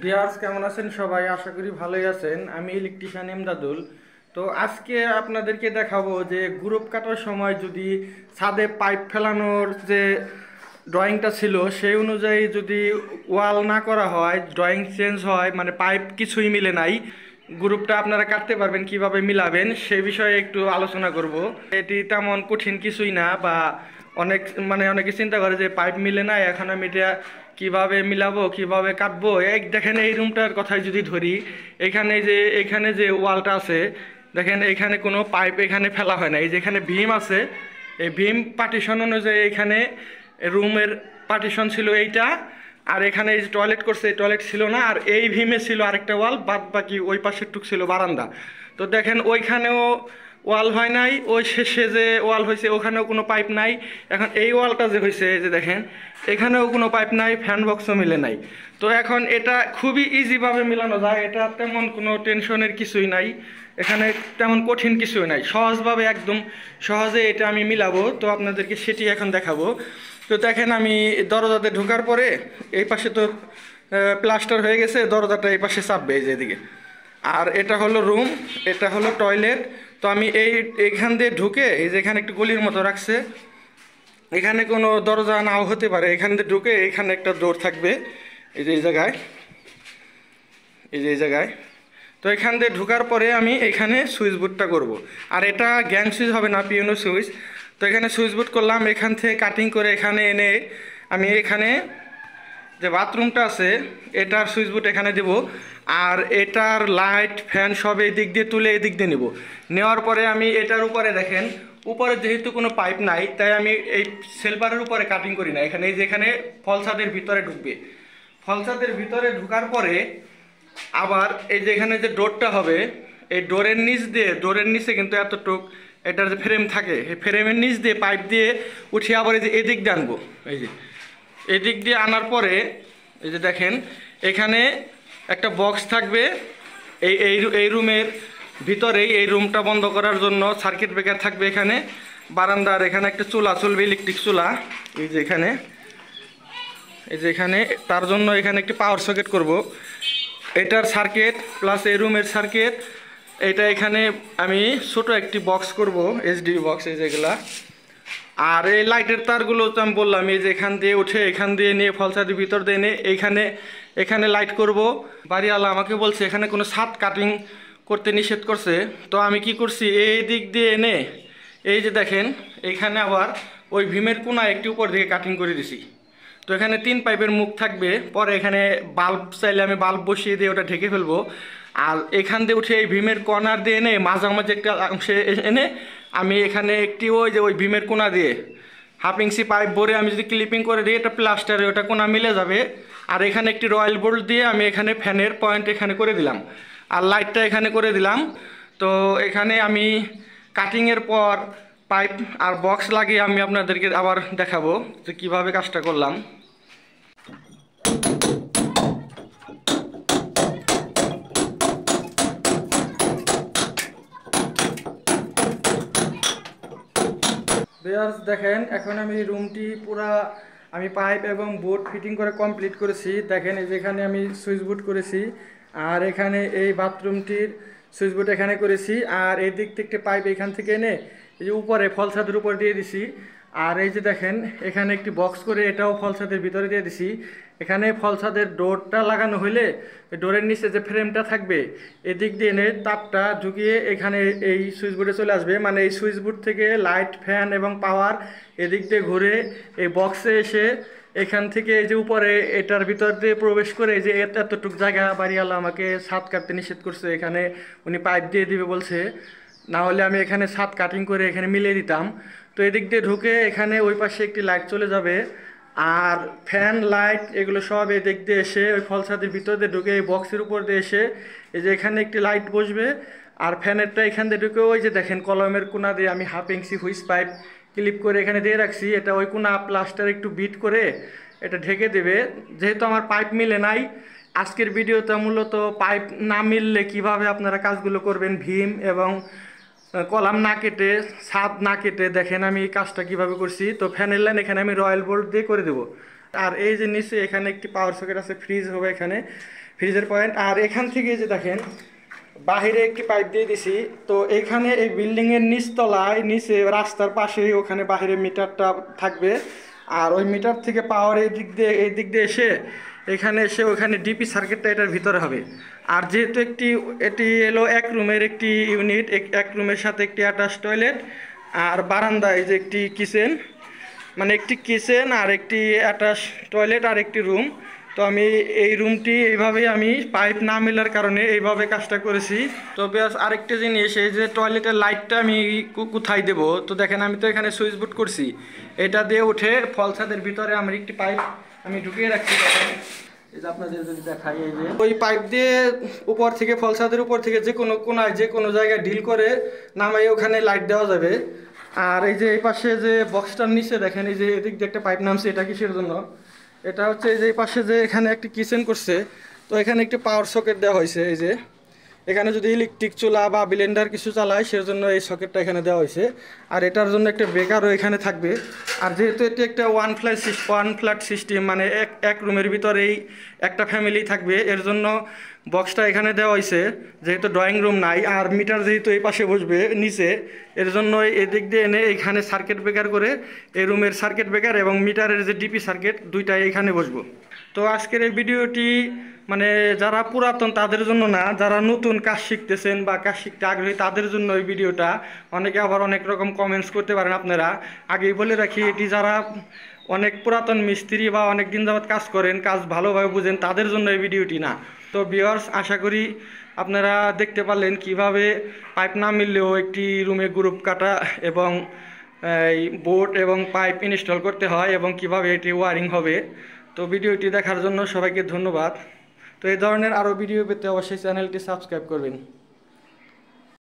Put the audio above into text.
Viewers কেমন আছেন সবাই? আশা করি ভালোই আছেন। আমি ইলেকট্রিশিয়ান এমদাদুল। তো আজকে আপনাদেরকে দেখাবো যে গ্রুপ কাটার সময় যদি ছাদে পাইপ ফেলানোর যে ড্রয়িংটা ছিল সেই অনুযায়ী যদি ওয়াল না করা হয়, ড্রয়িং চেঞ্জ হয়, মানে পাইপ কিছুই মিলে নাই, গ্রুপটা আপনারা কাটতে পারবেন, কিভাবে মিলাবেন সে বিষয়ে একটু আলোচনা করব। এটি তেমন কঠিন কিছুই না, বা অনেকে চিন্তা করে যে পাইপ মিলে না, এখন আমি এটা কিভাবে মিলাবো, কিভাবে কাটবো। দেখেন এই রুমটার কথাই যদি ধরি, এখানে যে ওয়ালটা আছে, দেখেন এখানে কোনো পাইপ এখানে ফেলা হয় না। এই যে এখানে ভীম আছে, এই ভীম পার্টিশন অনুযায়ী এখানে রুমের পার্টিশন ছিল এইটা, আর এখানে এই যে টয়লেট করছে এই টয়লেট ছিল না, আর এই ভীমে ছিল আরেকটা ওয়াল, বাদ বাকি ওই পাশের টুক ছিল বারান্দা। তো দেখেন ওইখানেও ওয়াল হয় নাই, ওই শেষে যে ওয়াল হয়েছে ওখানেও কোনো পাইপ নাই। এখন এই ওয়ালটা যে হয়েছে, এই যে দেখেন এখানেও কোনো পাইপ নাই, ফ্যান বক্সও মিলে নাই। তো এখন এটা খুবই ইজিভাবে মিলানো যায়, এটা তেমন কোনো টেনশনের কিছুই নাই, এখানে তেমন কঠিন কিছুই নাই, সহজভাবে একদম সহজে এটা আমি মিলাবো। তো আপনাদেরকে সেটি এখন দেখাবো। তো দেখেন আমি দরজাতে ঢোকার পরে এই পাশে তো প্লাস্টার হয়ে গেছে, দরজাটা এই পাশে চাপবে এই যেদিকে। আর এটা হলো রুম, এটা হলো টয়লেট। তো আমি এইখান দিয়ে ঢুকে, এই যে এখানে একটু গলির মতো রাখছে, এখানে কোনো দরজা নাও হতে পারে, এখান দিয়ে ঢুকে এখানে একটা ডোর থাকবে, এই যে এই জায়গায়, এই জায়গায়। তো এখান দিয়ে ঢোকার পরে আমি এখানে সুইচ বোর্ডটা করব। আর এটা গ্যাং সুইচ হবে না, পিওনো সুইচ। তো এখানে সুইচ বোর্ড করলাম, এখান থেকে কাটিং করে এখানে এনে আমি এখানে যে বাথরুমটা আছে এটার সুইচ বোর্ড এখানে দেব। আর এটার লাইট ফ্যান সব এই দিক দিয়ে তুলে এই দিক দিয়ে নেব। নেওয়ার পরে আমি এটার উপরে দেখেন, উপরে যেহেতু কোনো পাইপ নাই, তাই আমি এই সেলভারের উপরে কাটিং করি না। এখানে এই যে এখানে ফলসাদের ভিতরে ঢুকবে, ফলসাদের ভিতরে ঢুকার পরে আবার এই যে এখানে যে ডোরটা হবে, এই ডোরের নিচে কিন্তু এতটুক এটার যে ফ্রেম থাকে, এই ফ্রেমের নিচ দিয়ে পাইপ দিয়ে উঠিয়ে আবার এই যে এদিক দিয়ে আনবো। এই যে এদিক দিয়ে আনার পরে এই যে দেখেন এখানে একটা বক্স থাকবে, এই এই এই রুমের ভিতরেই এই রুমটা বন্ধ করার জন্য সার্কিট ব্রেকার থাকবে এখানে। বারান্দার এখানে একটা চুলা চলবে, ইলেকট্রিক চুলা, এই যে এখানে, এই যে এখানে, তার জন্য এখানে একটি পাওয়ার সকেট করব। এটার সার্কিট প্লাস এই রুমের সার্কিট, এটা এখানে আমি ছোট একটি বক্স করব, এইচডি বক্স, এই যেগুলা। আর এই লাইটের তারগুলো তো আমি বললাম, এই যে এখান দিয়ে উঠে এখান দিয়ে নিয়ে ফলসাদের ভিতর দিয়ে এনে এখানে লাইট করব। বাড়িওয়ালা আমাকে বলছে এখানে কোনো ছাদ কাটিং করতে নিষেধ করছে। তো আমি কি করছি, এই দিক দিয়ে এনে এই যে দেখেন এইখানে আবার ওই ভীমের কোনা একটি উপর দিকে কাটিং করে দিছি। তো এখানে 3 পাইপের মুখ থাকবে, পরে এখানে বাল্ব চাইলে আমি বাল্ব বসিয়ে দিয়ে ওটা ঢেকে ফেলবো। আর এখান দিয়ে উঠে এই ভীমের কর্নার দিয়ে এনে মাঝামাঝি একটা অংশে এনে আমি এখানে একটি ওই ভীমের কোনা দিয়ে হাফ ইঞ্চি পাইপ ভরে আমি যদি ক্লিপিং করে দিই, এটা প্লাস্টারে ওটা কোনা মিলে যাবে। আর এখানে একটি রয়্যাল বোল্ট দিয়ে আমি এখানে ফ্যানের পয়েন্ট এখানে করে দিলাম, আর লাইটটা এখানে করে দিলাম। তো এখানে আমি কাটিংয়ের পর পাইপ আর বক্স লাগিয়ে আমি আপনাদেরকে আবার দেখাবো যে কীভাবে কাজটা করলাম। ভিউয়ার্স দেখেন এখন আমি রুমটি পুরা আমি পাইপ এবং বোর্ড ফিটিং করে কমপ্লিট করেছি। দেখেন এই যেখানে আমি সুইচ বোর্ড করেছি, আর এখানে এই বাথরুমটির সুইচ বোর্ড এখানে করেছি, আর এই দিক থেকে পাইপ এখান থেকে এনে এই যে উপরে ফলসাদের উপর দিয়ে দিছি। আর এই যে দেখেন এখানে একটি বক্স করে এটাও ফলসাদের ভিতরে দিয়ে দিছি। এখানে ফলসাদের ডোরটা লাগানো হইলে ডোরের নিচে যে ফ্রেমটা থাকবে এদিক দিয়ে এনে তারটা ঢুকিয়ে এখানে এই সুইচ বোর্ডে চলে আসবে। মানে এই সুইচ বোর্ড থেকে লাইট ফ্যান এবং পাওয়ার এদিক দিয়ে ঘুরে এই বক্সে এসে এখান থেকে এই যে উপরে এটার ভিতর দিয়ে প্রবেশ করে, এই যে এতটুক জায়গা বাড়িওয়ালা আমাকে ছাদ কাটতে নিষেধ করছে, এখানে উনি পাইপ দিয়ে দিবে বলছে, না হলে আমি এখানে ছাদ কাটিং করে এখানে মিলিয়ে দিতাম। তো এদিক দিয়ে ঢুকে এখানে ওই পাশে একটি লাইট চলে যাবে, আর ফ্যান লাইট এগুলো সব এদিক দিয়ে এসে ওই ফলসাদের ভিতর দিয়ে ঢুকে এই বক্সের উপর দিয়ে এসে এই যে এখানে একটি লাইট বসবে। আর ফ্যানেরটা এখান দিয়ে ঢুকে ওই যে দেখেন কলমের কোনা দিয়ে আমি হাফ ইঞ্চি হুইস পাইপ ক্লিপ করে এখানে দিয়ে রাখছি, এটা ওই কোনা প্লাস্টার একটু বিট করে এটা ঢেকে দেবে। যেহেতু আমার পাইপ মিলে নাই, আজকের ভিডিওতে মূলত পাইপ না মিললে কিভাবে আপনারা কাজগুলো করবেন, ভীম এবং কলাম না কেটে, ছাদ না কেটে, দেখেন আমি কাজটা কিভাবে করছি। তো ফ্যানের লাইন এখানে আমি রয়্যাল বোল্ট দিয়ে করে দেবো। আর এই যে নিচে এখানে একটি পাওয়ার সকেট আছে, ফ্রিজ হবে এখানে, ফ্রিজের পয়েন্ট। আর এখান থেকে যে দেখেন বাহিরে একটি পাইপ দিয়ে দিছি। তো এখানে এই বিল্ডিংয়ের নিচতলায় নিচে রাস্তার পাশেই ওখানে বাহিরে মিটারটা থাকবে। আর ওই মিটার থেকে পাওয়ার এই দিক দিয়ে এসে এখানে এসে ওখানে ডিপি সার্কিটটা এটার ভিতরে হবে। আর যেহেতু এটি এলো এক রুমের একটি ইউনিট, এক রুমের সাথে একটি অ্যাটাচ টয়লেট আর বারান্দায় যে একটি কিচেন, মানে একটি কিচেন আর একটি অ্যাটাচ টয়লেট আর একটি রুম। তো আমি এই রুমটি এইভাবেই আমি পাইপ না মেলার কারণে এইভাবে কাজটা করেছি। তো বেশ আরেকটা জিনিস, এই যে টয়লেটের লাইটটা আমি কোথায় দেবো, তো দেখেন আমি তো এখানে সুইচ বোর্ড করছি, এটা দিয়ে উঠে ফল ছাদের ভিতরে আমার একটি পাইপ আমি ঢুকিয়ে রাখছি। এই যে আপনাদের যদি দেখাই, এই যে ওই পাইপ দিয়ে উপর থেকে ফল ছাদের উপর থেকে যে কোনো কোনায় যে কোনো জায়গায় ডিল করে নামাই ওখানে লাইট দেওয়া যাবে। আর এই যে এই পাশে যে বক্সটার নিচে দেখেন, এই যে এদিক দিয়ে একটা পাইপ নামছে, এটা কিসের জন্য, এটা হচ্ছে এই যে এই পাশে যে এখানে একটি কিচেন করছে, তো এখানে একটি পাওয়ার সকেট দেওয়া হয়েছে। এই যে এখানে যদি ইলেকট্রিক চুলা বা ব্লেন্ডার কিছু চালায় সেজন্য এই সকেটটা এখানে দেওয়া হয়েছে। আর এটার জন্য একটা ব্রেকারও এখানে থাকবে। আর যেহেতু এটি একটা ওয়ান ফ্ল্যাট সিস্টেম, মানে এক রুমের ভিতরেই একটা ফ্যামিলি থাকবে, এর জন্য বক্সটা এখানে দেওয়া হয়েছে। যেহেতু ড্রয়িং রুম নাই আর মিটার যেহেতু এই পাশে বসবে নিচে, এর জন্য এদিক দিয়ে এনে এখানে সার্কিট ব্রেকার করে এই রুমের সার্কিট ব্রেকার এবং মিটারের যে ডিপি সার্কিট দুইটাই এখানে বসবো। তো আজকের এই ভিডিওটি মানে যারা পুরাতন তাদের জন্য না, যারা নতুন কাজ শিখতেছেন বা কাজ শিখতে আগ্রহী তাদের জন্য এই ভিডিওটা। অনেকে আবার অনেক রকম কমেন্টস করতে পারেন আপনারা, আগেই বলে রাখি এটি যারা অনেক পুরাতন মিস্ত্রি বা অনেক দিন যাবত কাজ করেন, কাজ ভালোভাবে বুঝেন, তাদের জন্য এই ভিডিওটি না। তো ভিউয়ার্স, আশা করি আপনারা দেখতে পারলেন কিভাবে পাইপ না মিললেও একটি রুমে গ্রুপ কাটা এবং এই বোর্ড এবং পাইপ ইনস্টল করতে হয় এবং কিভাবে এটি ওয়ারিং হবে। তো ভিডিওটি দেখার জন্য সবাইকে ধন্যবাদ। তো এই ধরনের আরও ভিডিও পেতে অবশ্যই চ্যানেলটি সাবস্ক্রাইব করবেন।